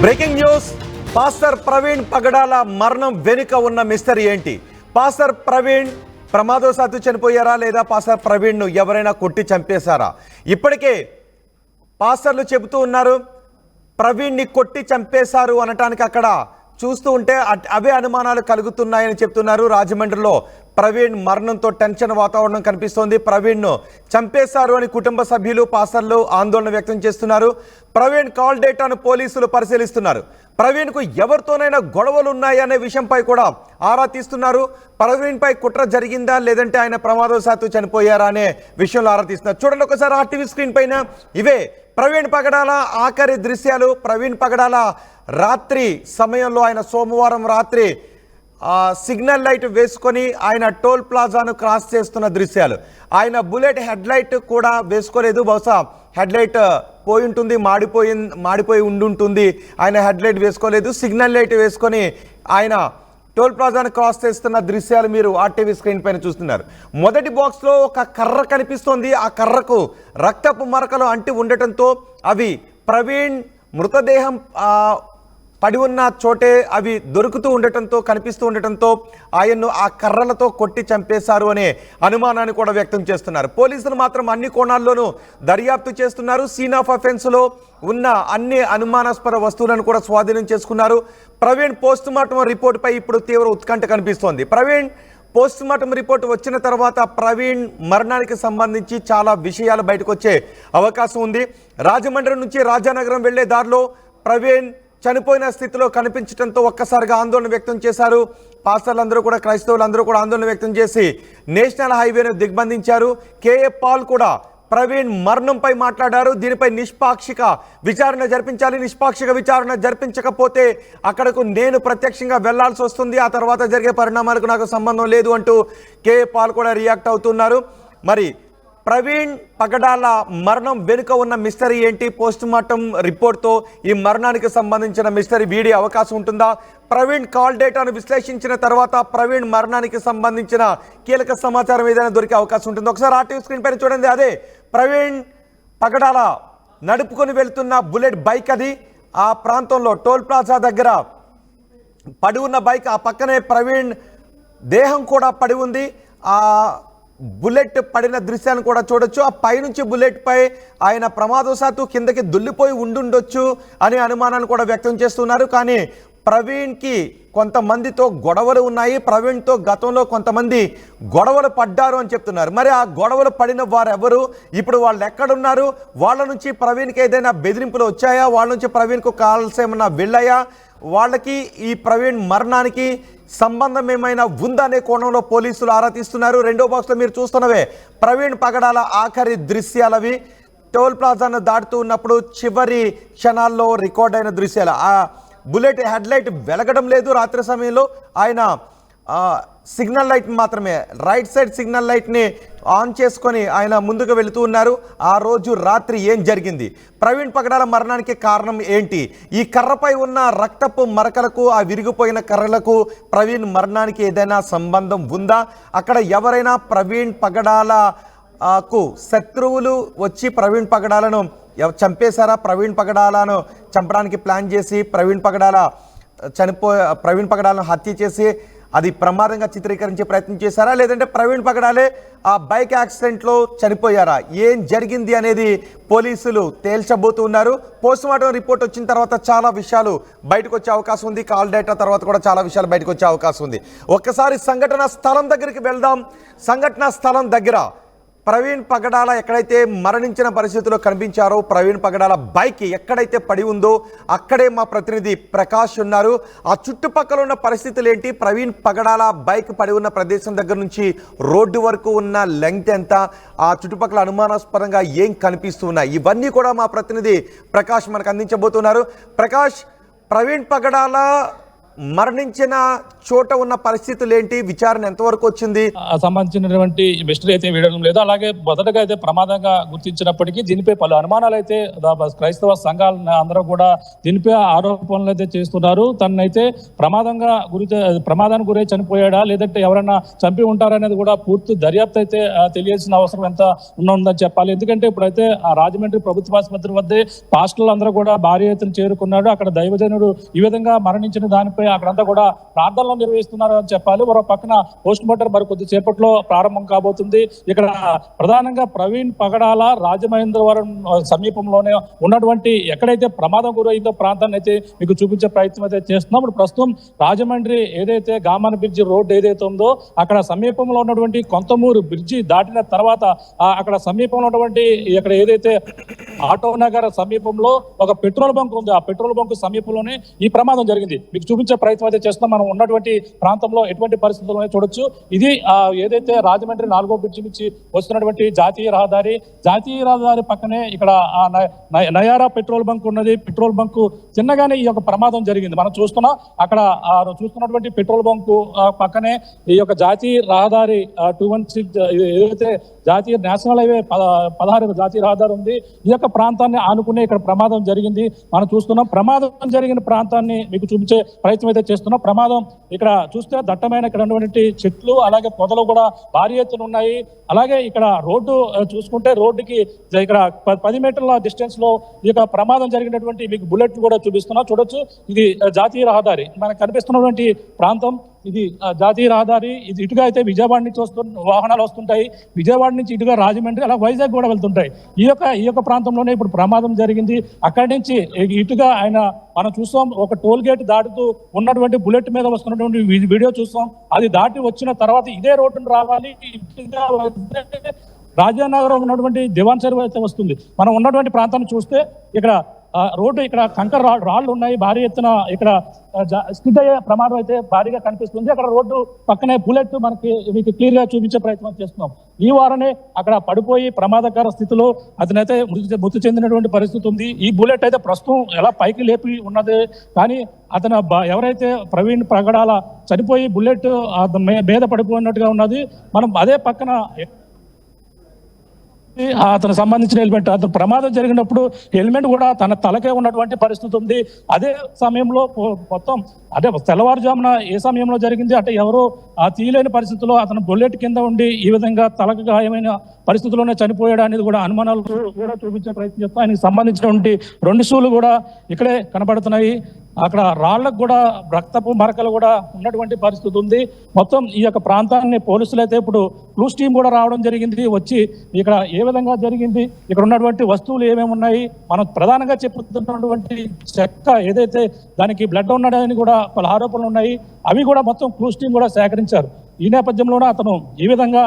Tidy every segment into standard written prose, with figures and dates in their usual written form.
Breaking news. Pastor Praveen పగడాల మరణం వెనుక ఉన్న మిస్టరీ ఏంటి? పాస్టర్ ప్రవీణ్ ప్రమాదవశాత్తు చనిపోయారా లేదా పాస్టర్ ప్రవీణ్ను ఎవరైనా కొట్టి చంపేశారా? ఇప్పటికే పాస్టర్లు చెబుతూ ఉన్నారు ప్రవీణ్ని కొట్టి చంపేశారు అనటానికి అక్కడ చూస్తూ ఉంటే అవే అనుమానాలు కలుగుతున్నాయని చెప్తున్నారు. రాజమండ్రిలో ప్రవీణ్ మరణంతో టెన్షన్ వాతావరణం కనిపిస్తోంది. ప్రవీణ్ను చంపేశారు అని కుటుంబ సభ్యులు పాస్టర్లు ఆందోళన వ్యక్తం చేస్తున్నారు. ప్రవీణ్ కాల్ డేటాను పోలీసులు పరిశీలిస్తున్నారు. ప్రవీణ్కు ఎవరితోనైనా గొడవలు ఉన్నాయనే విషయంపై కూడా ఆరా తీస్తున్నారు. ప్రవీణ్పై కుట్ర జరిగిందా లేదంటే ఆయన ప్రమాదవశాత్తు చనిపోయారా అనే విషయంలో ఆరా తీస్తున్నారు. చూడండి ఒకసారి ఆర్టీవీ స్క్రీన్ పైన ఇవే ప్రవీణ్ పగడాల ఆఖరి దృశ్యాలు. ప్రవీణ్ పగడాల రాత్రి సమయంలో ఆయన సోమవారం రాత్రి సిగ్నల్ లైట్ వేసుకొని ఆయన టోల్ ప్లాజాను క్రాస్ చేస్తున్న దృశ్యాలు. ఆయన బుల్లెట్ హెడ్ లైట్ కూడా వేసుకోలేదు. బహుశా హెడ్ లైట్ పోయి ఉంటుంది, మాడిపోయి ఉండుంటుంది. ఆయన హెడ్ లైట్ వేసుకోలేదు, సిగ్నల్ లైట్ వేసుకొని ఆయన టోల్ ప్లాజాను క్రాస్ చేస్తున్న దృశ్యాలు మీరు ఆర్టీవీ స్క్రీన్ పైన చూస్తున్నారు. మొదటి బాక్స్లో ఒక కర్ర కనిపిస్తోంది. ఆ కర్రకు రక్తపు మరకలు అంటి ఉండటంతో అవి ప్రవీణ్ మృతదేహం పడి ఉన్న చోటే అవి దొరుకుతూ ఉండటంతో కనిపిస్తూ ఉండటంతో ఆయన్ను ఆ కర్రలతో కొట్టి చంపేశారు అనే అనుమానాన్ని కూడా వ్యక్తం చేస్తున్నారు. పోలీసులు మాత్రం అన్ని కోణాల్లోనూ దర్యాప్తు చేస్తున్నారు. సీన్ ఆఫ్ అఫెన్స్లో ఉన్న అన్ని అనుమానాస్పద వస్తువులను కూడా స్వాధీనం చేసుకున్నారు. ప్రవీణ్ పోస్టుమార్టం రిపోర్టుపై ఇప్పుడు తీవ్ర ఉత్కంఠ కనిపిస్తోంది. ప్రవీణ్ పోస్టుమార్టం రిపోర్టు వచ్చిన తర్వాత ప్రవీణ్ మరణానికి సంబంధించి చాలా విషయాలు బయటకు వచ్చే అవకాశం ఉంది. రాజమండ్రి నుంచి రాజానగరం వెళ్లే దారిలో ప్రవీణ్ చనిపోయిన స్థితిలో కనిపించడంతో ఒక్కసారిగా ఆందోళన వ్యక్తం చేశారు. పాస్టర్లందరూ కూడా, క్రైస్తవులందరూ కూడా ఆందోళన వ్యక్తం చేసి నేషనల్ హైవేను దిగ్బంధించారు. కేఏ పాల్ కూడా ప్రవీణ్ మరణంపై మాట్లాడారు. దీనిపై నిష్పాక్షిక విచారణ జరిపించాలి, నిష్పాక్షిక విచారణ జరిపించకపోతే అక్కడకు నేను ప్రత్యక్షంగా వెళ్లాల్సి వస్తుంది, ఆ తర్వాత జరిగే పరిణామాలకు నాకు సంబంధం లేదు అంటూ కేఏ పాల్ కూడా రియాక్ట్ అవుతున్నారు. మరి ప్రవీణ్ పగడాల మరణం వెనుక ఉన్న మిస్టరీ ఏంటి? పోస్టుమార్టం రిపోర్ట్తో ఈ మరణానికి సంబంధించిన మిస్టరీ వీడే అవకాశం ఉంటుందా? ప్రవీణ్ కాల్ డేటాను విశ్లేషించిన తర్వాత ప్రవీణ్ మరణానికి సంబంధించిన కీలక సమాచారం ఏదైనా దొరికే అవకాశం ఉంటుంది. ఒకసారి ఆర్టీవీ స్క్రీన్ పైన చూడండి. అదే ప్రవీణ్ పగడాల నడుపుకొని వెళ్తున్న బుల్లెట్ బైక్ అది. ఆ ప్రాంతంలో టోల్ ప్లాజా దగ్గర పడి ఉన్న బైక్, ఆ పక్కనే ప్రవీణ్ దేహం కూడా పడి ఉంది. ఆ బుల్లెట్ పడిన దృశ్యాన్ని కూడా చూడొచ్చు. ఆ పైనుంచి బుల్లెట్ పై ఆయన ప్రమాదవశాత్తు కిందకి దుల్లిపోయి ఉండుండొచ్చు అనే అనుమానాన్ని కూడా వ్యక్తం చేస్తున్నారు. కానీ ప్రవీణ్కి కొంతమందితో గొడవలు ఉన్నాయి, ప్రవీణ్తో గతంలో కొంతమంది గొడవలు పడ్డారు అని చెప్తున్నారు. మరి ఆ గొడవలు పడిన వారెవరు, ఇప్పుడు వాళ్ళు ఎక్కడున్నారు, వాళ్ళ నుంచి ప్రవీణ్కి ఏదైనా బెదిరింపులు వచ్చాయా, వాళ్ళ నుంచి ప్రవీణ్కు కాల్స్ ఏమన్నా వెళ్ళాయా, వాళ్ళకి ఈ ప్రవీణ్ మరణానికి సంబంధం ఏమైనా ఉందనే కోణంలో పోలీసులు ఆరా తీస్తున్నారు. రెండో బాక్స్లో మీరు చూస్తున్నవే ప్రవీణ్ పగడాల ఆఖరి దృశ్యాలవి. టోల్ ప్లాజాను దాటుతూ ఉన్నప్పుడు చివరి క్షణాల్లో రికార్డ్ అయిన దృశ్యాలు. ఆ బుల్లెట్ హెడ్ లైట్ వెలగడం లేదు రాత్రి సమయంలో. ఆయన సిగ్నల్ లైట్ మాత్రమే, రైట్ సైడ్ సిగ్నల్ లైట్ని ఆన్ చేసుకొని ఆయన ముందుకు వెళుతూ ఉన్నారు. ఆ రోజు రాత్రి ఏం జరిగింది, ప్రవీణ్ పగడాల మరణానికి కారణం ఏంటి, ఈ కర్రపై ఉన్న రక్తపు మరకలకు, ఆ విరిగిపోయిన కర్రలకు ప్రవీణ్ మరణానికి ఏదైనా సంబంధం ఉందా, అక్కడ ఎవరైనా ప్రవీణ్ పగడాలకు శత్రువులు వచ్చి ప్రవీణ్ పగడాలను చంపేశారా, ప్రవీణ్ పగడాలను చంపడానికి ప్లాన్ చేసి ప్రవీణ్ పగడాలను హత్య చేసి అది ప్రమాదంగా చిత్రీకరించే ప్రయత్నం చేశారా, లేదంటే ప్రవీణ్ పగడాలే ఆ బైక్ యాక్సిడెంట్లో చనిపోయారా, ఏం జరిగింది అనేది పోలీసులు తేల్చబోతున్నారు. పోస్టుమార్టం రిపోర్ట్ వచ్చిన తర్వాత చాలా విషయాలు బయటకు వచ్చే అవకాశం ఉంది. కాల్ డేటా తర్వాత కూడా చాలా విషయాలు బయటకు వచ్చే అవకాశం ఉంది. ఒక్కసారి సంఘటన స్థలం దగ్గరికి వెళ్దాం. సంఘటన స్థలం దగ్గర ప్రవీణ్ పగడాల ఎక్కడైతే మరణించిన పరిస్థితిలో కనిపించారో, ప్రవీణ్ పగడాల బైక్ ఎక్కడైతే పడి ఉందో అక్కడే మా ప్రతినిధి ప్రకాష్ ఉన్నారు. ఆ చుట్టుపక్కల ఉన్న పరిస్థితులు ఏంటి, ప్రవీణ్ పగడాల బైక్ పడి ఉన్న ప్రదేశం దగ్గర నుంచి రోడ్డు వరకు ఉన్న లెంగ్త్ ఎంత, ఆ చుట్టుపక్కల అనుమానాస్పదంగా ఏం కనిపిస్తున్నాయి, ఇవన్నీ కూడా మా ప్రతినిధి ప్రకాష్ మనకు అందించబోతున్నారు. ప్రకాష్, ప్రవీణ్ పగడాల మరణించిన చోట ఉన్న పరిస్థితులు ఏంటి, విచారణ ఎంతవరకు వచ్చింది? సంబంధించినటువంటి మిస్టరీ అయితే వీడడం లేదు. అలాగే మొదటగా అయితే ప్రమాదంగా గుర్తించినప్పటికీ దీనిపై పలు అనుమానాలు అయితే క్రైస్తవ సంఘాలు అందరూ కూడా దీనిపై ఆరోపణలు అయితే చేస్తున్నారు. తనైతే ప్రమాదానికి గురై చనిపోయాడా లేదంటే ఎవరైనా చంపి ఉంటారనేది కూడా పూర్తి దర్యాప్తు అయితే తెలియాల్సిన అవసరం ఎంత ఉందని చెప్పాలి. ఎందుకంటే ఇప్పుడైతే రాజమండ్రి ప్రభుత్వ ఆసుపత్రి వద్దే పాస్టర్లు అందరూ కూడా భారీ ఎత్తున చేరుకున్నాడు. అక్కడ దైవజనుడు ఈ విధంగా మరణించిన దానిపై అక్కడంతా కూడా ప్రార్థనలు నిర్వహిస్తున్నారు అని చెప్పాలి. మరో పక్కన పోస్ట్ మార్టం మరి కొద్దిసేపట్లో ప్రారంభం కాబోతుంది. ఇక్కడ ప్రధానంగా ప్రవీణ్ పగడాల రాజమహేంద్రవరం సమీపంలోనే ఉన్నటువంటి ఎక్కడైతే ప్రమాదం గురైందో ప్రాంతాన్ని అయితే మీకు చూపించే ప్రయత్నం అయితే చేస్తున్నాం. ఇప్పుడు ప్రస్తుతం రాజమండ్రి ఏదైతే గామన్ బ్రిడ్జి రోడ్డు ఏదైతే ఉందో అక్కడ సమీపంలో ఉన్నటువంటి కొంతమూరు బ్రిడ్జి దాటిన తర్వాత అక్కడ సమీపంలో ఉన్నటువంటి ఇక్కడ ఏదైతే ఆటో నగర్ సమీపంలో ఒక పెట్రోల్ బంక్ ఉంది. ఆ పెట్రోల్ బంక్ సమీపంలోనే ఈ ప్రమాదం జరిగింది. మీకు చూపించే ప్రయత్నం అయితే చేస్తున్నాం. మనం ఉన్నటువంటి ప్రాంతంలో ఎటువంటి పరిస్థితుల్లో చూడొచ్చు. ఇది ఏదైతే రాజమండ్రి 4వ బ్రిడ్జి నుంచి వస్తున్నటువంటి జాతీయ రహదారి పక్కనే ఇక్కడ నయారా పెట్రోల్ బంక్ ఉన్నది. పెట్రోల్ బంక్ చిన్నగానే ఈ యొక్క ప్రమాదం జరిగింది. మనం చూస్తున్నాం అక్కడ చూస్తున్నటువంటి పెట్రోల్ బంక్ పక్కనే ఈ యొక్క జాతీయ రహదారి 216 ఏదైతే జాతీయ నేషనల్ హైవే 16 జాతీయ రహదారి ఉంది. ఈ యొక్క ప్రాంతాన్ని ఆనుకునే ఇక్కడ ప్రమాదం జరిగింది. మనం చూస్తున్నాం ప్రమాదం జరిగిన ప్రాంతాన్ని మీకు చూపించే ప్రయత్నం అయితే చేస్తున్నాం. ప్రమాదం ఇక్కడ చూస్తే దట్టమైన ఇక్కడ ఉన్నటువంటి చెట్లు అలాగే పొదలు కూడా భారీ ఎత్తున ఉన్నాయి. అలాగే ఇక్కడ రోడ్డు చూసుకుంటే రోడ్డుకి ఇక్కడ 10 మీటర్ల డిస్టెన్స్ లో ఈ యొక్క ప్రమాదం జరిగినటువంటి మీకు బుల్లెట్ కూడా చూపిస్తున్నా చూడొచ్చు. ఇది జాతీయ రహదారి మనకు కనిపిస్తున్నటువంటి ప్రాంతం. ఇది జాతీయ రహదారి. ఇది ఇటుగా అయితే విజయవాడ నుంచి వాహనాలు వస్తుంటాయి. విజయవాడ నుంచి ఇటుగా రాజమండ్రి అలా వైజాగ్ కూడా వెళ్తుంటాయి. ఈ యొక్క ప్రాంతంలోనే ఇప్పుడు ప్రమాదం జరిగింది. అక్కడి నుంచి ఇటుగా మనం చూస్తాం ఒక టోల్ గేట్ దాటుతూ ఉన్నటువంటి బుల్లెట్ మీద వస్తున్నటువంటి వీడియో చూస్తాం. అది దాటి వచ్చిన తర్వాత ఇదే రోడ్డును రావాలి. ఇటుగా రాజానగరం ఉన్నటువంటి దివాన్ చెరువు అయితే వస్తుంది. మనం ఉన్నటువంటి ప్రాంతాన్ని చూస్తే ఇక్కడ రోడ్డు ఇక్కడ కంకర రాళ్ళు ఉన్నాయి. భారీ ఎత్తున ఇక్కడ స్కిడ్ అయ్యే ప్రమాదం అయితే భారీగా కనిపిస్తుంది. అక్కడ రోడ్డు పక్కనే బుల్లెట్ మీకు క్లియర్ గా చూపించే ప్రయత్నం చేస్తున్నాం. ఈ వారనే అక్కడ పడిపోయి ప్రమాదకర స్థితిలో అతనైతే మృతి చెందినటువంటి పరిస్థితి ఉంది. ఈ బుల్లెట్ అయితే ప్రస్తుతం ఎలా పైకి లేపి ఉన్నది కానీ అతను ఎవరైతే ప్రవీణ్ పగడాల చనిపోయి బుల్లెట్ మీద పడిపోయినట్టుగా ఉన్నది. మనం అదే పక్కన అతను సంబంధించిన హెల్మెట్ అతను ప్రమాదం జరిగినప్పుడు హెల్మెట్ కూడా తన తలకే ఉన్నటువంటి పరిస్థితి ఉంది. అదే సమయంలో మొత్తం తెల్లవారుజామున ఏ సమయంలో జరిగింది అంటే ఎవరో తీయలేని పరిస్థితుల్లో అతను బుల్లెట్ కింద ఉండి ఈ విధంగా తలకు గాయమైన పరిస్థితుల్లోనే చనిపోయాడు అనేది కూడా అనుమానాలు కూడా చూపించే ప్రయత్నం చేస్తాం. ఆయనకి సంబంధించినటువంటి 2 షూలు కూడా ఇక్కడే కనబడుతున్నాయి. అక్కడ రాళ్లకు కూడా రక్తపు మరకలు కూడా ఉన్నటువంటి పరిస్థితి ఉంది. మొత్తం ఈ యొక్క ప్రాంతాన్ని పోలీసులు అయితే ఇప్పుడు క్లూస్ టీం కూడా రావడం జరిగింది. వచ్చి ఇక్కడ ఏ విధంగా జరిగింది, ఇక్కడ ఉన్నటువంటి వస్తువులు ఏమేమి ఉన్నాయి, మనం ప్రధానంగా చెప్పుతున్నటువంటి చెక్క ఏదైతే దానికి బ్లడ్ ఉన్నాడని కూడా పలు ఆరోపణలు ఉన్నాయి. అవి కూడా మొత్తం క్లూస్ టీం కూడా సేకరించారు. ఈ నేపథ్యంలోనే అతను ఈ విధంగా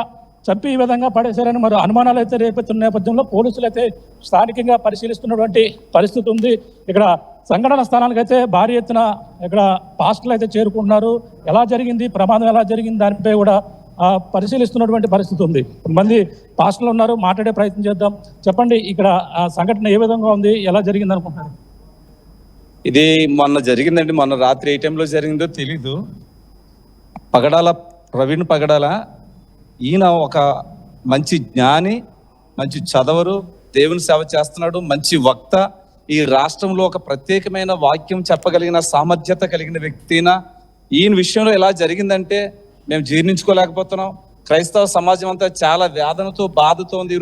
చంపి ఈ విధంగా పడేశారని మరి అనుమానాలు అయితే రేపెత్తున్న నేపథ్యంలో పోలీసులు అయితే స్థానికంగా పరిశీలిస్తున్నటువంటి పరిస్థితి ఉంది. ఇక్కడ సంఘటన స్థానానికి అయితే భారీ ఎత్తున ఇక్కడ పాస్టర్లు అయితే చేరుకుంటున్నారు. ఎలా జరిగింది, ప్రమాదం ఎలా జరిగింది దానిపై కూడా పరిశీలిస్తున్నటువంటి పరిస్థితి ఉంది. కొంతమంది పాస్టర్లు ఉన్నారు, మాట్లాడే ప్రయత్నం చేద్దాం. చెప్పండి, ఇక్కడ సంఘటన ఏ విధంగా ఉంది, ఎలా జరిగింది అనుకుంటున్నారు? ఇది మొన్న జరిగిందండి. మొన్న రాత్రి ఏ టైంలో జరిగిందో తెలీదు. ప్రవీణ్ పగడాల ఈయన ఒక మంచి జ్ఞాని, మంచి చదవరు, దేవుని సేవ చేస్తున్నాడు, మంచి వక్త, ఈ రాష్ట్రంలో ఒక ప్రత్యేకమైన వాక్యం చెప్పగలిగిన సామర్థ్యత కలిగిన వ్యక్తిన ఈయన విషయంలో ఎలా జరిగిందంటే మేము జీర్ణించుకోలేకపోతున్నాం. క్రైస్తవ సమాజం అంతా చాలా వేదనతో బాధతో ఉంది.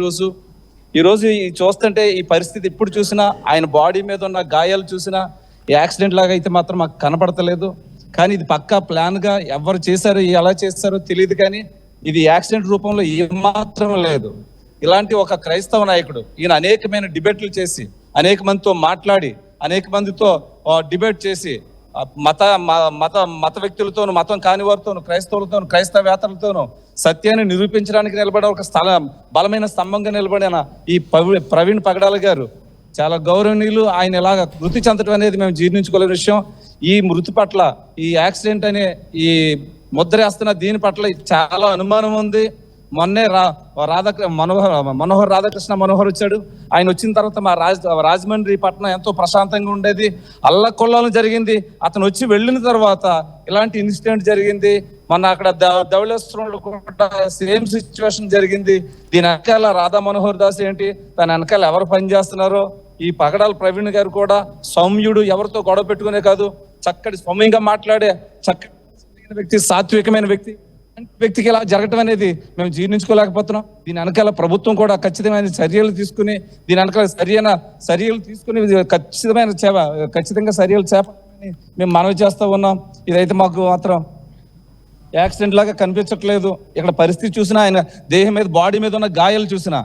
ఈరోజు చూస్తుంటే ఈ పరిస్థితి ఇప్పుడు చూసినా ఆయన బాడీ మీద ఉన్న గాయాలు చూసినా యాక్సిడెంట్ లాగా అయితే మాత్రం మాకు కనపడతలేదు. కానీ ఇది పక్కా ప్లాన్గా ఎవరు చేశారో ఎలా చేస్తారో తెలియదు. కానీ ఇది యాక్సిడెంట్ రూపంలో ఏమాత్రం లేదు. ఇలాంటి ఒక క్రైస్తవ నాయకుడు ఈయన అనేకమైన డిబేట్లు చేసి అనేక మందితో మాట్లాడి అనేక మందితో డిబేట్ చేసి మత వ్యక్తులతోనూ మతం కాని వారితోనూ క్రైస్తవులతోనూ క్రైస్తవేతరులతోనూ సత్యాన్ని నిరూపించడానికి నిలబడే ఒక బలమైన స్తంభంగా నిలబడిన ఈ ప్రవీణ్ పగడాల గారు చాలా గౌరవనీయులు. ఆయన ఇలాగా మృతి చెందడం అనేది మేము జీర్ణించుకోలేని విషయం. ఈ మృతి పట్ల ఈ యాక్సిడెంట్ అనే ఈ ముద్రేస్తున్న దీని పట్ల చాలా అనుమానం ఉంది. మొన్నే మనోహర్ రాధాకృష్ణ వచ్చాడు. ఆయన వచ్చిన తర్వాత మా రాజమండ్రి పట్టణం ఎంతో ప్రశాంతంగా ఉండేది, అల్లకొల్లాలం జరిగింది. అతను వచ్చి వెళ్ళిన తర్వాత ఇలాంటి ఇన్సిడెంట్ జరిగింది. మొన్న అక్కడ ధవళేశ్వరంలో కూడా సేమ్ సిచ్యువేషన్ జరిగింది. దీని వెనకాల రాధా మనోహర్ దాస్ ఏంటి, తన వెనకాల ఎవరు పనిచేస్తున్నారో, ఈ పగడాల ప్రవీణ్ గారు కూడా సౌమ్యుడు, ఎవరితో గొడవ పెట్టుకునే కాదు, చక్కటి సౌమ్యంగా మాట్లాడే చక్కటి వ్యక్తి, సాత్వికమైన వ్యక్తికి ఇలా జరగటం అనేది మేము జీర్ణించుకోలేకపోతున్నాం. దీని వెనకాల ప్రభుత్వం కూడా ఖచ్చితమైన చర్యలు తీసుకుని ఖచ్చితంగా చర్యలు చేపట్టాలని మేము మనవి చేస్తూ ఉన్నాం. ఇదైతే మాకు మాత్రం యాక్సిడెంట్ లాగా కనిపించట్లేదు. ఇక్కడ పరిస్థితి చూసినా, ఆయన దేహం మీద, బాడీ మీద ఉన్న గాయాలు చూసినా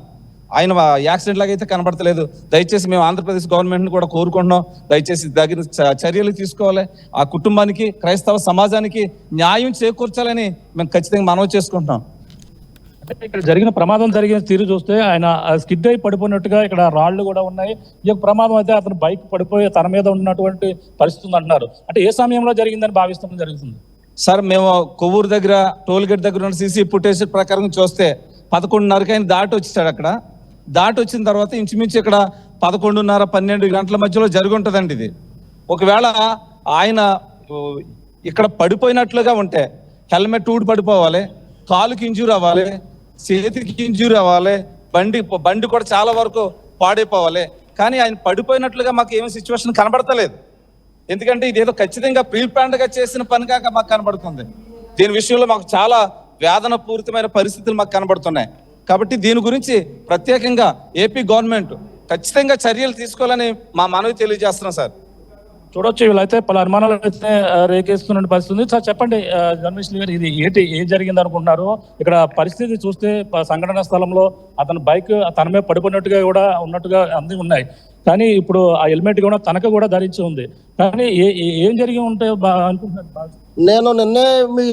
ఆయన యాక్సిడెంట్ లాగా అయితే కనబడతలేదు. దయచేసి మేము ఆంధ్రప్రదేశ్ గవర్నమెంట్ని కూడా కోరుకుంటున్నాం, దయచేసి తగిన చర్యలు తీసుకోవాలి. ఆ కుటుంబానికి, క్రైస్తవ సమాజానికి న్యాయం చేకూర్చాలని మేము ఖచ్చితంగా మనవి చేసుకుంటున్నాం. అంటే ఇక్కడ జరిగిన ప్రమాదం జరిగిన తీరు చూస్తే ఆయన స్కిడ్ అయి పడిపోయినట్టుగా ఇక్కడ రాళ్లు కూడా ఉన్నాయి. ఈ యొక్క ప్రమాదం అయితే అతను బైక్ పడిపోయి తన మీద ఉన్నటువంటి పరిస్థితి ఉంది అంటున్నారు. అంటే ఏ సమయంలో జరిగిందని భావిస్తామని జరుగుతుంది సార్? మేము కొవ్వూరు దగ్గర టోల్ గేట్ దగ్గర ఉన్న సీసీ ఫుటేజ్ ప్రకారం చూస్తే 11:30కి ఆయన దాటి వచ్చాడు. అక్కడ దాటి వచ్చిన తర్వాత ఇంచుమించు ఇక్కడ 11:30-12 గంటల మధ్యలో జరిగి ఉంటుందండి ఇది. ఒకవేళ ఆయన ఇక్కడ పడిపోయినట్లుగా ఉంటే హెల్మెట్ ఊడి పడిపోవాలి, కాలుకి ఇంజూరీ అవ్వాలి, చేతికి ఇంజూరీ అవ్వాలి, బండి కూడా చాలా వరకు పాడైపోవాలి. కానీ ఆయన పడిపోయినట్లుగా మాకు ఏమి సిచ్యువేషన్ కనబడతలేదు. ఎందుకంటే ఇదేదో ఖచ్చితంగా ప్రీప్లాన్డ్గా చేసిన పని కాక మాకు కనబడుతుంది. దీని విషయంలో మాకు చాలా వేదన పూరితమైన పరిస్థితులు మాకు కనబడుతున్నాయి. కాబట్టి దీని గురించి ప్రత్యేకంగా ఏపీ గవర్నమెంట్ ఖచ్చితంగా చర్యలు తీసుకోవాలని మా మనవి తెలియజేస్తున్నాం సార్. చూడొచ్చు, వీళ్ళైతే పలు అనుమానాలు అయితే రేకేస్తున్న పరిస్థితి ఉంది. సార్ చెప్పండి జర్నలిస్ట్ గారు, ఇది ఏం జరిగింది అనుకుంటున్నారు? ఇక్కడ పరిస్థితి చూస్తే సంఘటన స్థలంలో అతని బైక్ తన మీద పడిపోయినట్టుగా కూడా ఉన్నట్టుగా అన్ని ఉన్నాయి. కానీ ఇప్పుడు ఆ హెల్మెట్ కూడా తనకు కూడా ధరించి ఉంది. కానీ ఏం జరిగి ఉంటే అనుకుంటున్నారు? నేను నిన్నే మీ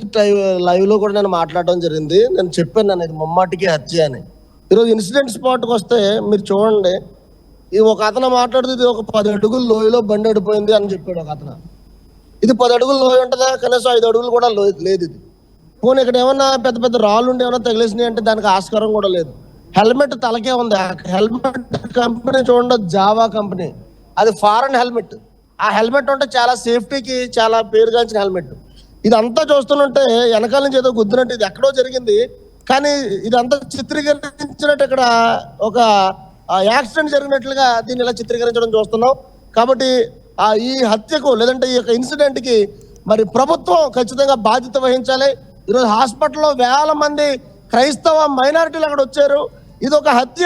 లైవ్ లో కూడా నేను మాట్లాడడం జరిగింది. నేను చెప్పాను, నేను ఇది ముమ్మాటికి హత్య అని. ఈరోజు ఇన్సిడెంట్ స్పాట్కి వస్తే మీరు చూడండి, ఈ ఒక అతను మాట్లాడుతుంది ఒక 10 అడుగులు లోయలో బండి అడిపోయింది అని చెప్పాడు ఒక అతను. ఇది 10 అడుగులు లోయ ఉంటుందా? కనీసం 5 అడుగులు కూడా లేదు ఇది. పోనీ ఇక్కడ ఏమన్నా పెద్ద పెద్ద రాళ్ళు ఉండి ఏమన్నా తగిలేసినాయి అంటే దానికి ఆస్కారం కూడా లేదు. హెల్మెట్ తలకే ఉంది. హెల్మెట్ కంపెనీ చూడండి, జావా కంపెనీ, అది ఫారెన్ హెల్మెట్. ఆ హెల్మెట్ ఉంటే చాలా సేఫ్టీకి చాలా పేరుగాంచిన హెల్మెట్. ఇదంతా చూస్తుంటే వెనకాల నుంచి ఏదో గుద్దినట్టు ఇది ఎక్కడో జరిగింది. కానీ ఇదంతా చిత్రీకరించినట్టు ఇక్కడ ఒక యాక్సిడెంట్ జరిగినట్లుగా దీన్ని ఇలా చిత్రీకరించడం చూస్తున్నాం. కాబట్టి ఈ హత్యకు లేదంటే ఈ యొక్క ఇన్సిడెంట్కి మరి ప్రభుత్వం ఖచ్చితంగా బాధ్యత వహించాలి. ఈరోజు హాస్పిటల్లో వేల మంది క్రైస్తవ మైనారిటీలు అక్కడ వచ్చారు. ఇది ఒక హత్య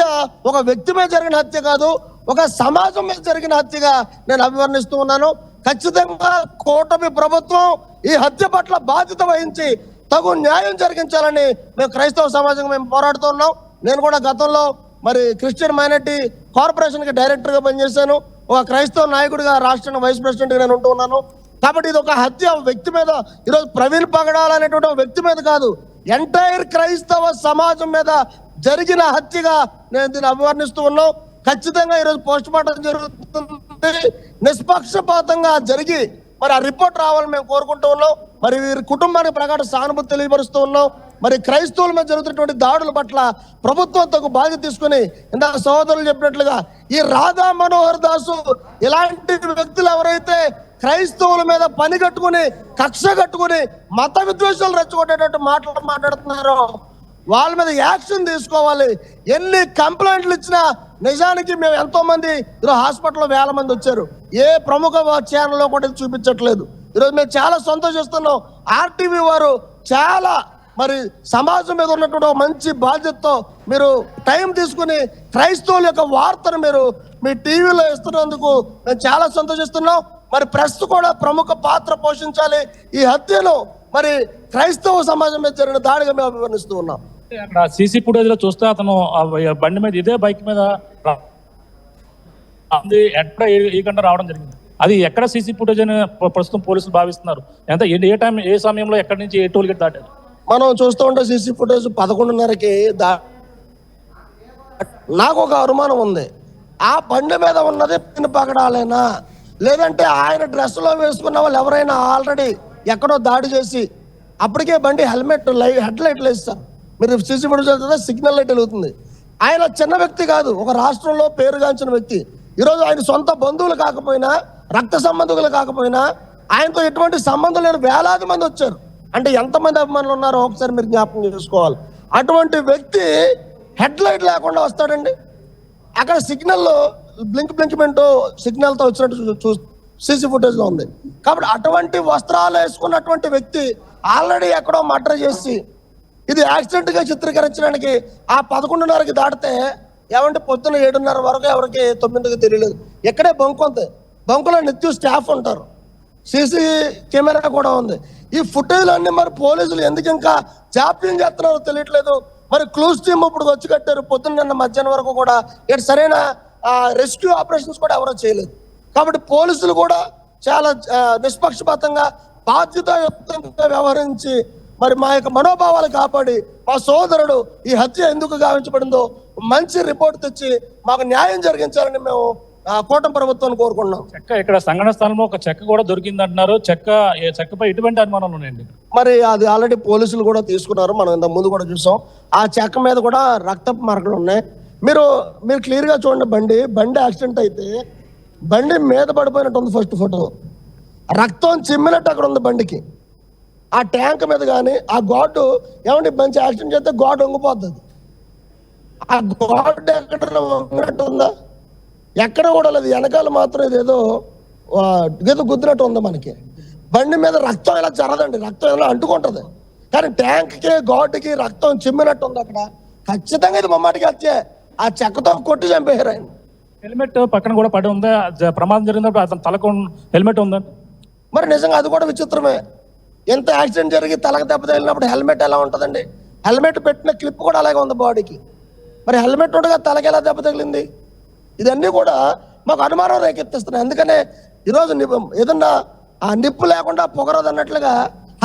ఒక వ్యక్తి మీద జరిగిన హత్య కాదు, ఒక సమాజం మీద జరిగిన హత్యగా నేను అభివర్ణిస్తూ ఉన్నాను. ఖచ్చితంగా కూటమి ప్రభుత్వం ఈ హత్య పట్ల బాధ్యత వహించి తగు న్యాయం జరిగించాలని మేము క్రైస్తవ సమాజంగా మేము పోరాడుతూ ఉన్నాం. నేను కూడా గతంలో మరి క్రిస్టియన్ మైనారిటీ కార్పొరేషన్కి డైరెక్టర్గా పనిచేశాను. ఒక క్రైస్తవ నాయకుడిగా రాష్ట్ర వైస్ ప్రెసిడెంట్గా నేను ఉంటూ ఉన్నాను. కాబట్టి ఇది ఒక హత్య వ్యక్తి మీద, ఈరోజు ప్రవీణ్ పగడాల అనేటువంటి ఒక వ్యక్తి మీద కాదు, ఎంటైర్ క్రైస్తవ సమాజం మీద జరిగిన హత్యగా నేను దీన్ని అభివర్ణిస్తూ ఉన్నాం. ఖచ్చితంగా ఈరోజు పోస్ట్ మార్టం జరుగుతుంది, నిష్పక్షపాతంగా జరిగి మరి ఆ రిపోర్ట్ రావాలని మేము కోరుకుంటూ ఉన్నాం. మరి వీరి కుటుంబానికి ప్రగాఢ సానుభూతి తెలియపరుస్తూ ఉన్నాం. మరి క్రైస్తవుల మీద జరుగుతున్నటువంటి దాడుల పట్ల ప్రభుత్వం తగు బాధ్యత తీసుకుని, ఇందాక సహోదరులు చెప్పినట్లుగా ఈ రాధా మనోహర్ దాసు ఇలాంటి వ్యక్తులు ఎవరైతే క్రైస్తవుల మీద పని కట్టుకుని కక్ష కట్టుకుని మత విద్వేషాలు రెచ్చగొట్టేటట్టు మాట్లాడుతున్నారో వాళ్ళ మీద యాక్షన్ తీసుకోవాలి. ఎన్ని కంప్లైంట్లు ఇచ్చినా నిజానికి మేము ఎంతో మంది ఈరోజు హాస్పిటల్లో వేల మంది వచ్చారు. ఏ ప్రముఖ ఛానల్లో కూడా చూపించట్లేదు. ఈరోజు మేము చాలా సంతోషిస్తున్నాం. ఆర్టీవీ వారు చాలా మరి సమాజం మీద ఉన్నటువంటి ఒక మంచి బాధ్యతతో మీరు టైం తీసుకుని క్రైస్తవుల యొక్క వార్తను మీరు మీ టీవీలో ఇస్తున్నందుకు మేము చాలా సంతోషిస్తున్నాం. మరి ప్రెస్ కూడా ప్రముఖ పాత్ర పోషించాలి. ఈ హత్యను మరి క్రైస్తవ సమాజం మీద జరిగిన దాడిగా మేము అభివర్ణిస్తూ ఉన్నాం. అక్కడ సీసీ ఫుటేజ్ లో చూస్తే అతను బండి మీద ఇదే బైక్ మీద ఎక్కడ ఈ గంట రావడం జరిగింది. అది ఎక్కడ సీసీ ఫుటేజ్ అని ప్రస్తుతం పోలీసులు భావిస్తున్నారు. ఎంత ఏ సమయంలో ఎక్కడి నుంచి ఏ టోల్ గేట్ దాటారు? మనం చూస్తూ ఉంటే సీసీ ఫుటేజ్ 11:30కి నాకు ఒక అనుమానం ఉంది, ఆ బండి మీద ఉన్నది పగడాలేనా, లేదంటే ఆయన డ్రెస్లో వేసుకున్న వాళ్ళు ఎవరైనా ఆల్రెడీ ఎక్కడో దాడి చేసి అప్పటికే బండి హెడ్ లైట్లు వేస్తారు. మీరు సీసీ ఫుటేజ్ వెళ్తే సిగ్నల్ లైట్ వెలుగుతుంది. ఆయన చిన్న వ్యక్తి కాదు, ఒక రాష్ట్రంలో పేరుగాంచిన వ్యక్తి. ఈరోజు ఆయన సొంత బంధువులు కాకపోయినా, రక్త సంబంధికులు కాకపోయినా, ఆయనతో ఎటువంటి సంబంధం లేని వేలాది మంది వచ్చారు. అంటే ఎంతమంది అభిమానులు ఉన్నారో ఒకసారి మీరు జ్ఞాపకం చేసుకోవాలి. అటువంటి వ్యక్తి హెడ్ లైట్ లేకుండా వస్తాడండి. అక్కడ సిగ్నల్ బ్లింక్మెంట్ సిగ్నల్తో వచ్చినట్టు సీసీ ఫుటేజ్లో ఉంది. కాబట్టి అటువంటి వస్త్రాలు వేసుకున్నటువంటి వ్యక్తి ఆల్రెడీ ఎక్కడో మర్డర్ చేసి ఇది యాక్సిడెంట్గా చిత్రీకరించడానికి ఆ 11:30కి దాటితే ఏమంటే పొద్దున్న 7:30 వరకు ఎవరికి 9కి తెలియలేదు. ఎక్కడే బంకు ఉంది, బంకులో నిత్యం స్టాఫ్ ఉంటారు, సీసీ కెమెరా కూడా ఉంది. ఈ ఫుటేజ్లు అన్ని మరి పోలీసులు ఎందుకు ఇంకా జాప్యం చేస్తున్నారో తెలియట్లేదు. మరి క్లూస్ టీమ్ ఇప్పుడు వచ్చి కట్టారు, పొద్దున్న నిన్న మధ్యాహ్నం వరకు కూడా ఇక్కడ సరైన రెస్క్యూ ఆపరేషన్స్ కూడా ఎవరో చేయలేదు. కాబట్టి పోలీసులు కూడా చాలా నిష్పక్షపాతంగా బాధ్యతాయుక్తంగా వ్యవహరించి మరి మా యొక్క మనోభావాలు కాపాడి మా సోదరుడు ఈ హత్య ఎందుకు గావించబడిందో మంచి రిపోర్ట్ తెచ్చి మాకు న్యాయం జరిగించాలని మేము కూటమి ప్రభుత్వాన్ని కోరుకుంటున్నాం. చెక్క ఇక్కడ సంఘటన స్థలంలో ఒక చెక్క కూడా దొరికింది అంటున్నారు. చెక్కపై ఎటువంటి అనుమానాలు ఉన్నాయండి? మరి అది ఆల్రెడీ పోలీసులు కూడా తీసుకున్నారు, మనం ఇంత ముందు కూడా చూసాం. ఆ చెక్క మీద కూడా రక్తపు మరకలు ఉన్నాయి. మీరు క్లియర్ గా చూడండి. బండి యాక్సిడెంట్ అయితే బండి మీద పడిపోయినట్టు ఉంది. ఫస్ట్ ఫోటో రక్తం చిమ్మినట్టు అక్కడ ఉంది బండికి. ఆ ట్యాంక్ మీద కానీ ఆ గాడ్ ఏమంటే మంచి యాక్సిడెంట్ చేస్తే గాడ్ వంగిపోతుంది. ఆ గాడ్ ఎక్కడ వంగినట్టు ఉందా? ఎక్కడ కూడా లేదు. వెనకాల మాత్రం ఇదేదో గుద్దినట్టు ఉంది. మనకి బండి మీద రక్తం ఇలా జరదండి, రక్తం ఇలా అంటుకుంటుంది. కానీ ట్యాంక్కి గాడ్కి రక్తం చిమ్మినట్టు ఉంది అక్కడ. ఖచ్చితంగా ఇది మమ్మాటికి హత్య. ఆ చెక్కతో కొట్టి చంపేశారు ఆయన. హెల్మెట్ పక్కన కూడా పడి ఉందా? ప్రమాదం జరిగినప్పుడు అతను తలకు హెల్మెట్ ఉందా? మరి నిజంగా అది కూడా విచిత్రమే. ఎంత యాక్సిడెంట్ జరిగి తలకు దెబ్బ తగిలినప్పుడు హెల్మెట్ ఎలా ఉంటుందండి? హెల్మెట్ పెట్టిన క్లిప్ కూడా అలాగే ఉంది బాడీకి. మరి హెల్మెట్ ఉండగా తలకి ఎలా దెబ్బ తగిలింది? ఇదన్నీ కూడా మాకు అనుమానం రేకెత్తిస్తున్నాయి. అందుకనే ఈరోజు ఏదన్నా ఆ నిప్పు లేకుండా పొగరదు అన్నట్లుగా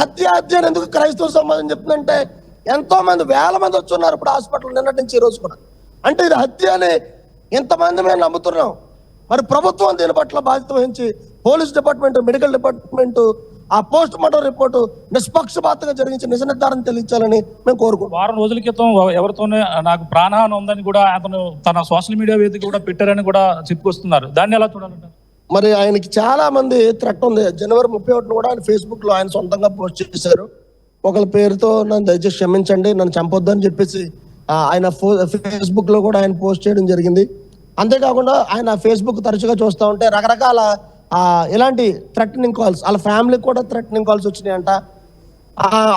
హత్య అని ఎందుకు క్రైస్తవ సమాజం చెప్తుందంటే ఎంతో మంది వేల మంది వచ్చున్నారు ఇప్పుడు హాస్పిటల్ నిన్నటి నుంచి ఈ రోజు కూడా. అంటే ఇది హత్య అని ఇంతమంది మేము నమ్ముతున్నాం. మరి ప్రభుత్వం దీని పట్ల బాధ్యత వహించి పోలీస్ డిపార్ట్మెంట్, మెడికల్ డిపార్ట్మెంట్ ఆ పోస్ట్ మార్టం రిపోర్టు నిష్పక్షపాతంగా జరిగించి నిజ నిర్ధారణ తెలియచాలని మేము కోరుకుంటున్నాం. వారం రోజుల క్రితం ఎవరితోనే నాకు ప్రాణహాని ఉందని కూడా అతను తన సోషల్ మీడియా వేదిక కూడా పెట్టారని కూడా చెప్పుకొస్తున్నారు. దాన్ని ఎలా చూడాలంట? మరి ఆయనకి చాలా మంది థ్రెట్ ఉంది. జనవరి 31 కూడా ఆయన ఫేస్బుక్ లో ఆయన సొంతంగా పోస్ట్ చేశారు. ఒకళ్ళ పేరుతో నన్ను దయచేసి క్షమించండి, నన్ను చంపొద్దని చెప్పేసి ఆయన ఫేస్బుక్ లో కూడా ఆయన పోస్ట్ చేయడం జరిగింది. అంతేకాకుండా ఆయన ఫేస్బుక్ తరచుగా చూస్తూ ఉంటే రకరకాల ఇలాంటి థ్రెటనింగ్ కాల్స్, వాళ్ళ ఫ్యామిలీకి కూడా థ్రెటనింగ్ కాల్స్ వచ్చినాయంట.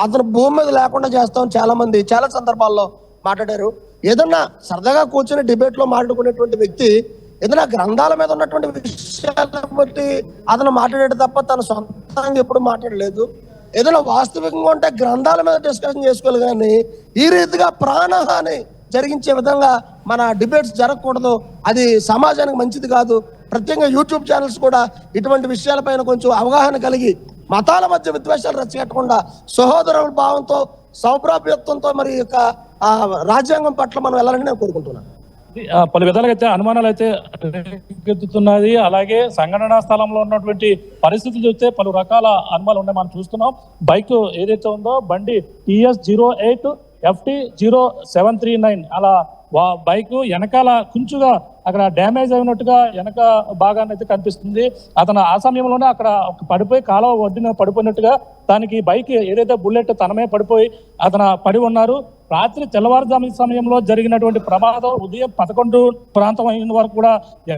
అతను భూమి మీద లేకుండా చేస్తామని చాలా మంది చాలా సందర్భాల్లో మాట్లాడారు. ఏదన్నా సరదాగా కూర్చొని డిబేట్ లో మాట్లాడుకునేటువంటి వ్యక్తి ఏదైనా గ్రంథాల మీద ఉన్నటువంటి విషయాలను బట్టి అతను మాట్లాడేది తప్ప తన సొంతంగా ఎప్పుడు మాట్లాడలేదు. ఏదైనా వాస్తవికంగా ఉంటే గ్రంథాల మీద డిస్కషన్ చేసుకోవాలి, కానీ ఈ రీతిగా ప్రాణహాని జరిగించే విధంగా మన డిబేట్స్ జరగకూడదు. అది సమాజానికి మంచిది కాదు. ప్రత్యేకంగా యూట్యూబ్ ఛానల్స్ కూడా ఇటువంటి విషయాలపైన కొంచెం అవగాహన కలిగి మతాల మధ్య విద్వేషాలు రెచ్చగట్టకుండా సహోదరుల భావంతో సౌభ్రాభ్యత్వంతో మరి యొక్క రాజ్యాంగం పట్ల మనం వెళ్ళాలని నేను కోరుకుంటున్నాను. పలు విధాలుగా అయితే అనుమానాలు అయితే రేకెత్తుతున్నది. అలాగే సంఘటనా స్థలంలో ఉన్నటువంటి పరిస్థితులు చూస్తే పలు రకాల అనుమానాలు ఉన్నాయి. మనం చూస్తున్నాం బైక్ ఏదైతే ఉందో బండి TS08 FT 0739 అలా బైక్ వెనకాల కుంచుగా అక్కడ డ్యామేజ్ అయినట్టుగా వెనక భాగాన్ని అయితే కనిపిస్తుంది. అతను ఆ సమయంలోనే అక్కడ పడిపోయి కాలువ ఒడ్డున పడిపోయినట్టుగా దానికి బైక్ ఏదైతే బుల్లెట్ తనమే పడిపోయి అతను పడి ఉన్నారు. రాత్రి తెల్లవారుజాము సమయంలో జరిగినటువంటి ప్రమాదం ఉదయం 11 ప్రాంతం అయిన వరకు కూడా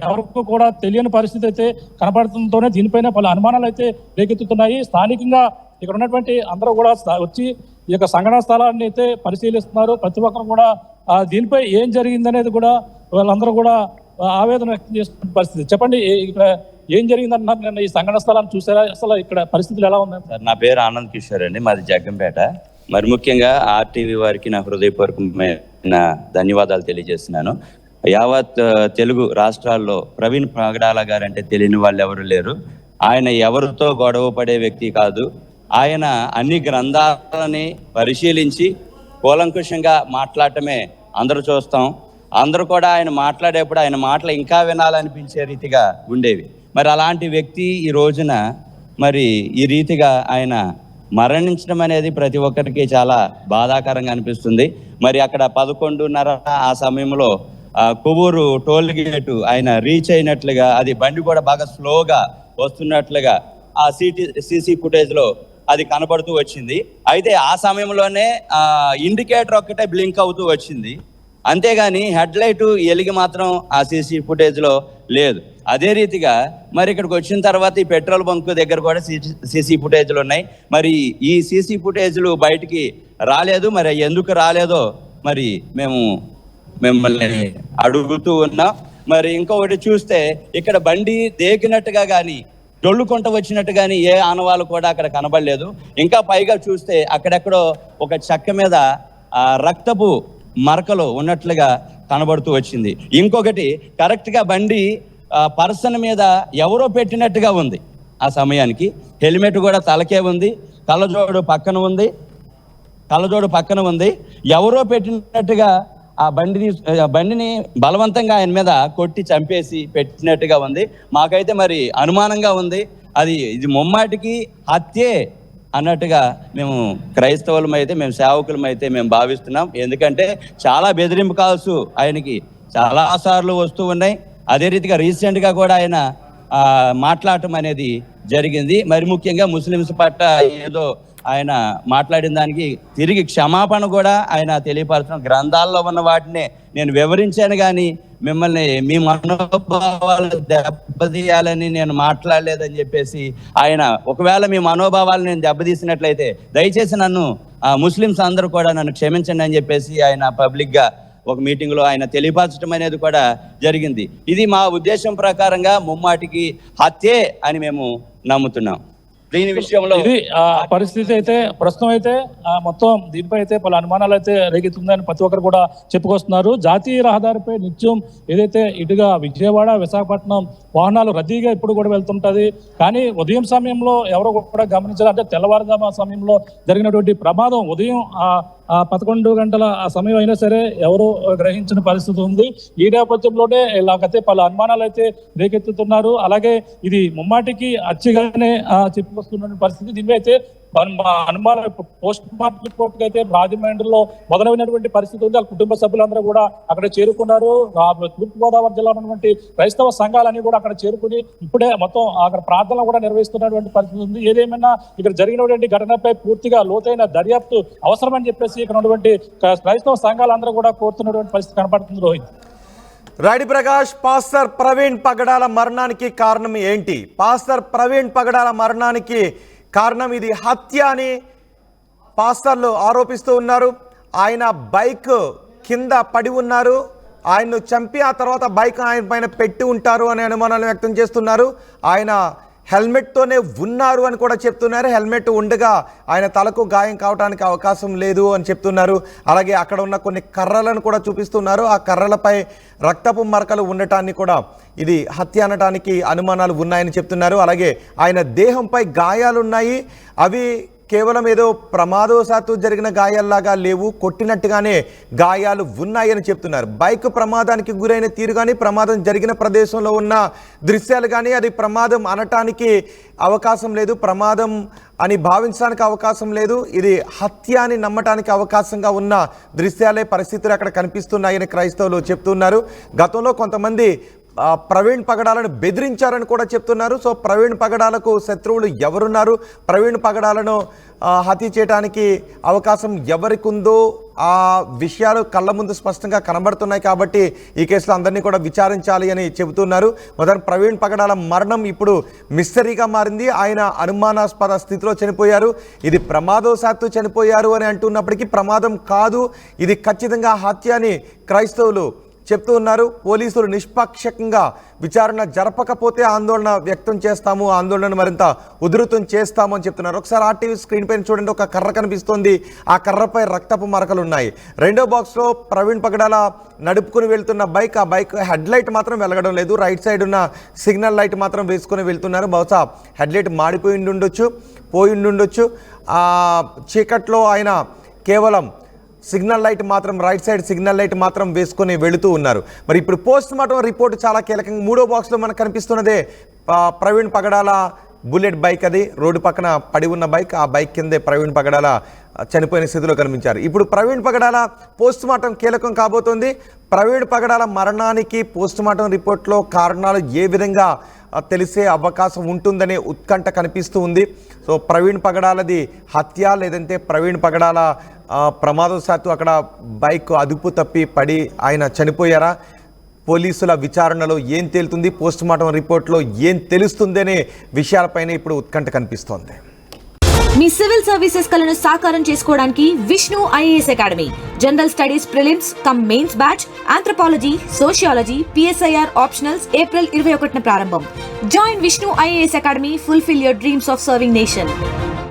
ఎవరికి కూడా తెలియని పరిస్థితి అయితే కనపడుతుంటేనే దీనిపైన పలు అనుమానాలు అయితే రేకెత్తుతున్నాయి. స్థానికంగా ఇక్కడ ఉన్నటువంటి అందరూ కూడా వచ్చి ఈ యొక్క సంఘటన స్థలాన్ని అయితే పరిశీలిస్తున్నారు. ప్రతి ఒక్కరు కూడా దీనిపై ఏం జరిగిందనేది కూడా వాళ్ళందరూ కూడా ఆవేదన వ్యక్తం చేస్తున్న పరిస్థితి. చెప్పండి, ఇక్కడ ఏం జరిగిందన్నారు? నిన్న ఈ సంఘటన స్థలాన్ని చూసారా? అసలు ఇక్కడ పరిస్థితులు ఎలా ఉన్నాయి? సార్, నా పేరు ఆనంద్ కిషోర్ అండి, మాది జగ్గంపేట. మరి ముఖ్యంగా RTV వారికి నా హృదయపూర్వకమైన ధన్యవాదాలు తెలియజేస్తున్నాను. యావత్ తెలుగు రాష్ట్రాల్లో ప్రవీణ్ పగడాల గారు అంటే తెలియని వాళ్ళు ఎవరు లేరు. ఆయన ఎవరితో గొడవ పడే వ్యక్తి కాదు. ఆయన అన్ని గ్రంథాలని పరిశీలించి కూలంకుషంగా మాట్లాడటమే అందరూ చూస్తాం. అందరూ కూడా ఆయన మాట్లాడేప్పుడు ఆయన మాటలు ఇంకా వినాలనిపించే రీతిగా ఉండేవి. మరి అలాంటి వ్యక్తి ఈ రోజున మరి ఈ రీతిగా ఆయన మరణించడం అనేది ప్రతి ఒక్కరికి చాలా బాధాకరంగా అనిపిస్తుంది. మరి అక్కడ 11:30 ఆ సమయంలో కొవ్వూరు టోల్ గేటు ఆయన రీచ్ అయినట్లుగా, అది బండి కూడా బాగా స్లోగా వస్తున్నట్లుగా ఆ సీసీ ఫుటేజ్లో అది కనబడుతూ వచ్చింది. అయితే ఆ సమయంలోనే ఇండికేటర్ ఒక్కటే బ్లింక్ అవుతూ వచ్చింది, అంతేగాని హెడ్ లైట్ ఎలిగి మాత్రం ఆ సీసీ ఫుటేజ్లో లేదు. అదే రీతిగా మరి ఇక్కడికి వచ్చిన తర్వాత ఈ పెట్రోల్ బంక్ దగ్గర కూడా సీసీ ఫుటేజ్లు ఉన్నాయి. మరి ఈ సీసీ ఫుటేజ్లు బయటికి రాలేదు. మరి ఎందుకు రాలేదో మరి మేము మిమ్మల్ని అడుగుతూ ఉన్నాం. మరి ఇంకొకటి చూస్తే ఇక్కడ బండి దేకినట్టుగా కానీ డొల్లుకొంట వచ్చినట్టు కానీ ఏ ఆనవాళ్ళు కూడా అక్కడ కనబడలేదు. ఇంకా పైగా చూస్తే అక్కడెక్కడో ఒక చెక్క మీద రక్తపు మరకలు ఉన్నట్లుగా కనబడుతూ వచ్చింది. ఇంకొకటి కరెక్ట్గా బండి పర్సన్ మీద ఎవరో పెట్టినట్టుగా ఉంది. ఆ సమయానికి హెల్మెట్ కూడా తలకే ఉంది, కళ్ళజోడు పక్కన ఉంది. ఎవరో పెట్టినట్టుగా ఆ బండిని బలవంతంగా ఆయన మీద కొట్టి చంపేసి పెట్టినట్టుగా ఉంది. మాకైతే మరి అనుమానంగా ఉంది. ఇది ముమ్మాటికి హత్యే అన్నట్టుగా మేము క్రైస్తవులమైతే, మేము సేవకులమైతే మేము భావిస్తున్నాం. ఎందుకంటే చాలా బెదిరింపు కాల్స్ ఆయనకి చాలాసార్లు వస్తూ ఉన్నాయి. అదే రీతిగా రీసెంట్గా కూడా ఆయన మాట్లాడటం అనేది జరిగింది. మరి ముఖ్యంగా ముస్లిమ్స్ పట్ల ఏదో ఆయన మాట్లాడిన దానికి తిరిగి క్షమాపణ కూడా ఆయన తెలియపరచడం. గ్రంథాల్లో ఉన్న వాటినే నేను వివరించాను, కానీ మిమ్మల్ని మీ మనోభావాలు దెబ్బతీయాలని నేను మాట్లాడలేదని చెప్పేసి ఆయన, ఒకవేళ మీ మనోభావాలు నేను దెబ్బతీసినట్లయితే దయచేసి నన్ను ముస్లిమ్స్ అందరూ కూడా నన్ను క్షమించండి అని చెప్పేసి ఆయన పబ్లిక్గా ఒక మీటింగ్లో ఆయన తెలియపరచడం అనేది కూడా జరిగింది. ఇది మా ఉద్దేశం ప్రకారంగా ముమ్మాటికి హత్యే అని మేము నమ్ముతున్నాం. దీని విషయంలో ఇది పరిస్థితి అయితే ప్రస్తుతం అయితే మొత్తం దీనిపై అయితే పలు అనుమానాలు అయితే రేకెత్తుందని ప్రతి ఒక్కరు కూడా చెప్పుకొస్తున్నారు. జాతీయ రహదారిపై నిత్యం ఏదైతే ఇటుగా విజయవాడ, విశాఖపట్నం వాహనాలు రద్దీగా ఇప్పుడు కూడా వెళ్తుంటది. కానీ ఉదయం సమయంలో ఎవరో కూడా గమనించారు, అంటే తెల్లవారుజాము సమయంలో జరిగినటువంటి ప్రమాదం ఉదయం 11 గంటల ఆ సమయం అయినా సరే ఎవరు గ్రహించిన పరిస్థితి ఉంది. ఈ నేపథ్యంలోనే ఇలాగైతే పలు అనుమానాలు అయితే రేకెత్తుతున్నారు. అలాగే ఇది ముమ్మాటికి అచ్చిగానే చెప్పుకొస్తున్న పరిస్థితి. దీని అయితే అనుమానం పోస్ట్ మార్టం రిపోర్ట్ అయితే రాజమండ్రిలో మొదలైనటువంటి పరిస్థితి ఉంది. వాళ్ళ కుటుంబ సభ్యులందరూ కూడా అక్కడ చేరుకున్నారు. తూర్పుగోదావరి జిల్లా ఉన్నటువంటి క్రైస్తవ సంఘాలన్నీ కూడా అక్కడ చేరుకుని ఇప్పుడే మొత్తం అక్కడ ప్రార్థనలు కూడా నిర్వహిస్తున్నటువంటి పరిస్థితి ఉంది. ఏదేమైనా ఇక్కడ జరిగినటువంటి ఘటనపై పూర్తిగా లోతైన దర్యాప్తు అవసరమని చెప్పేసి ఇక్కడ ఉన్నటువంటి క్రైస్తవ సంఘాలందరూ కూడా కోరుతున్నటువంటి పరిస్థితి కనపడుతుంది. రోహిత్, రాడి ప్రకాష్, పాస్టర్ ప్రవీణ్ పగడాల మరణానికి కారణం ఏంటి? పాస్టర్ ప్రవీణ్ పగడాల మరణానికి కారణం ఇది హత్య అని పాస్టర్లు ఆరోపిస్తూ ఉన్నారు. ఆయన బైక్ కింద పడి ఉన్నారు, ఆయన్ను చంపి ఆ తర్వాత బైక్ ఆయన పైన పెట్టి ఉంటారు అనే అనుమానాలు వ్యక్తం చేస్తున్నారు. ఆయన హెల్మెట్తోనే ఉన్నారు అని కూడా చెప్తున్నారు. హెల్మెట్ ఉండగా ఆయన తలకు గాయం కావడానికి అవకాశం లేదు అని చెప్తున్నారు. అలాగే అక్కడ ఉన్న కొన్ని కర్రలను కూడా చూపిస్తున్నారు. ఆ కర్రలపై రక్తపు మరకలు ఉండటాన్ని కూడా ఇది హత్య అనటానికి అనుమానాలు ఉన్నాయని చెప్తున్నారు. అలాగే ఆయన దేహంపై గాయాలున్నాయి, అవి కేవలం ఏదో ప్రమాదవశాత్తు జరిగిన గాయాల్లాగా లేవు, కొట్టినట్టుగానే గాయాలు ఉన్నాయని చెప్తున్నారు. బైక్ ప్రమాదానికి గురైన తీరు కానీ, ప్రమాదం జరిగిన ప్రదేశంలో ఉన్న దృశ్యాలు కానీ అది ప్రమాదం అనటానికి అవకాశం లేదు, ప్రమాదం అని భావించడానికి అవకాశం లేదు. ఇది హత్య అని నమ్మటానికి అవకాశంగా ఉన్న దృశ్యాలే, పరిస్థితులు అక్కడ కనిపిస్తున్నాయని క్రైస్తవులు చెప్తున్నారు. గతంలో కొంతమంది ప్రవీణ్ పగడాలను బెదిరించారని కూడా చెప్తున్నారు. సో ప్రవీణ్ పగడాలకు శత్రువులు ఎవరున్నారు, ప్రవీణ్ పగడాలను హత్య చేయడానికి అవకాశం ఎవరికి ఉందో ఆ విషయాలు కళ్ళ ముందు స్పష్టంగా కనబడుతున్నాయి. కాబట్టి ఈ కేసులో అందరినీ కూడా విచారించాలి అని చెబుతున్నారు. మొదటి ప్రవీణ్ పగడాల మరణం ఇప్పుడు మిస్టరీగా మారింది. ఆయన అనుమానాస్పద స్థితిలో చనిపోయారు. ఇది ప్రమాదవశాత్తు చనిపోయారు అని అంటున్నప్పటికీ ప్రమాదం కాదు, ఇది ఖచ్చితంగా హత్య అని క్రైస్తవులు చెప్తూ ఉన్నారు. పోలీసులు నిష్పక్షంగా విచారణ జరపకపోతే ఆందోళన వ్యక్తం చేస్తాము, ఆందోళన మరింత ఉధృతం చేస్తాము అని చెప్తున్నారు. ఒకసారి ఆర్టీవీ స్క్రీన్ పైన చూడండి, ఒక కర్ర కనిపిస్తోంది, ఆ కర్రపై రక్తపు మరకలు ఉన్నాయి. రెండో బాక్స్లో ప్రవీణ్ పగడాల నడుపుకుని వెళ్తున్న బైక్, ఆ బైక్ హెడ్ లైట్ మాత్రం వెలగడం లేదు, రైట్ సైడ్ ఉన్న సిగ్నల్ లైట్ మాత్రం వేసుకొని వెళ్తున్నారు. బహుశా హెడ్ లైట్ మాడిపోయి ఉండొచ్చు. ఆ చీకట్లో ఆయన కేవలం సిగ్నల్ లైట్ మాత్రం, రైట్ సైడ్ సిగ్నల్ లైట్ మాత్రం వేసుకొని వెళుతూ ఉన్నారు. మరి ఇప్పుడు పోస్ట్ మార్టం రిపోర్ట్ చాలా కీలకంగా మూడో బాక్స్లో మనకు కనిపిస్తున్నదే ప్రవీణ్ పగడాల బుల్లెట్ బైక్, అది రోడ్డు పక్కన పడి ఉన్న బైక్. ఆ బైక్ కిందే ప్రవీణ్ పగడాల చనిపోయిన స్థితిలో కనిపించారు. ఇప్పుడు ప్రవీణ్ పగడాల పోస్ట్ మార్టం కీలకం కాబోతోంది. ప్రవీణ్ పగడాల మరణానికి పోస్ట్ మార్టం రిపోర్ట్లో కారణాలు ఏ విధంగా తెలిసే అవకాశం ఉంటుందనే ఉత్కంఠ కనిపిస్తూ ఉంది. సో ప్రవీణ్ పగడాలది హత్య, లేదంటే ప్రవీణ్ పగడాల ప్రమాదవశాత్తు అక్కడ బైక్ అదుపు తప్పి పడి ఆయన చనిపోయారా? పోలీసుల విచారణలో ఏం తేలుతుంది, పోస్ట్ మార్టం రిపోర్ట్లో ఏం తెలుస్తుందనే విషయాలపైన ఇప్పుడు ఉత్కంఠ కనిపిస్తోంది. మీ సివిల్ సర్వీసెస్ కలను సాకారం చేసుకోవడానికి Vishnu IAS academy general studies prelims cum mains batch, anthropology, sociology, PSIR optionals April 21న ప్రారంభం. Join Vishnu IAS academy, fulfil your dreams of serving nation.